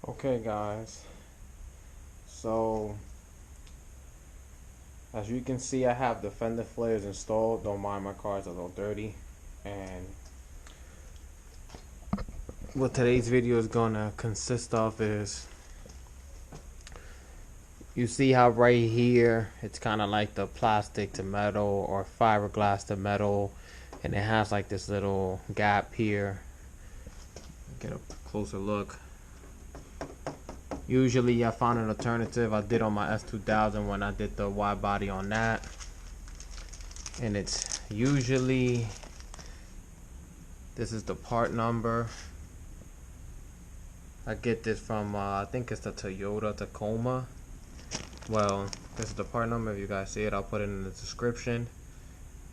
Okay guys, so as you can see, I have the fender flares installed. Don't mind, my car is a little dirty. And what today's video is gonna consist of is, you see how right here it's kind of like the plastic to metal or fiberglass to metal, and it has like this little gap here. Get a closer look. Usually I found an alternative. I did on my S2000 when I did the wide body on that, and it's usually, this is the part number. I get this from I think it's the Toyota Tacoma. Well, this is the part number. If you guys see it, I'll put it in the description.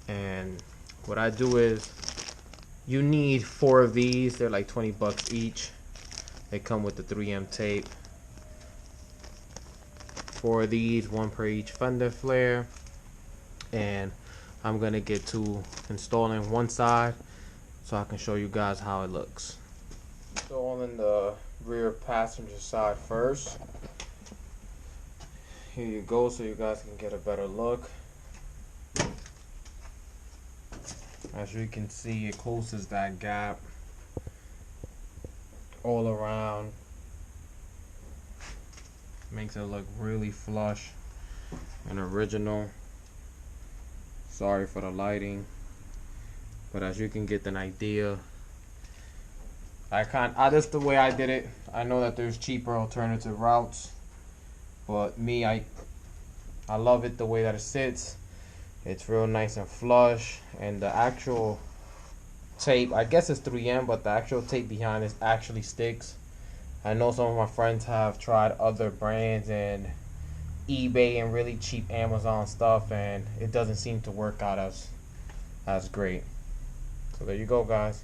And what I do is, you need 4 of these. They're like 20 bucks each. They come with the 3M tape. 4 of these, 1 per each fender flare. And I'm gonna get to installing one side so I can show you guys how it looks. Installing the rear passenger side first. Here you go, so you guys can get a better look. As you can see, it closes that gap all around. Makes it look really flush and original. Sorry for the lighting, but as you can get an idea, that's the way I did it. I know that there's cheaper alternative routes, but me, I love it the way that it sits. It's real nice and flush, and the actual tape, I guess it's 3M, but the actual tape behind it actually sticks. I know some of my friends have tried other brands and eBay and really cheap Amazon stuff, and it doesn't seem to work out as great. So there you go, guys.